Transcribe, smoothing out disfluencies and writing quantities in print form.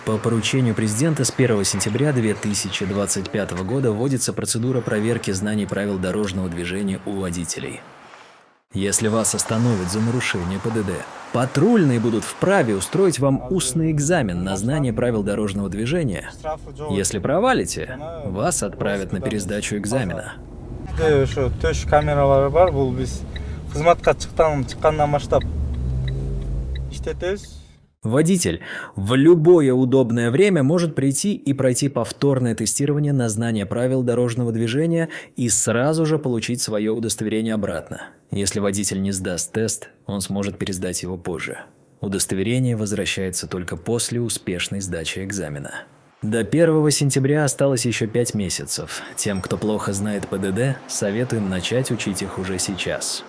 По поручению президента с 1 сентября 2025 года вводится процедура проверки знаний правил дорожного движения у водителей. Если вас остановят за нарушение ПДД, патрульные будут вправе устроить вам устный экзамен на знание правил дорожного движения. Если провалите, вас отправят на пересдачу экзамена. Камералары бар, бул биз кызматка чыккандан баштап иштетебиз. Водитель в любое удобное время может прийти и пройти повторное тестирование на знание правил дорожного движения и сразу же получить свое удостоверение обратно. Если водитель не сдаст тест, он сможет пересдать его позже. Удостоверение возвращается только после успешной сдачи экзамена. До 1 сентября осталось еще 5 месяцев. Тем, кто плохо знает ПДД, советуем начать учить их уже сейчас.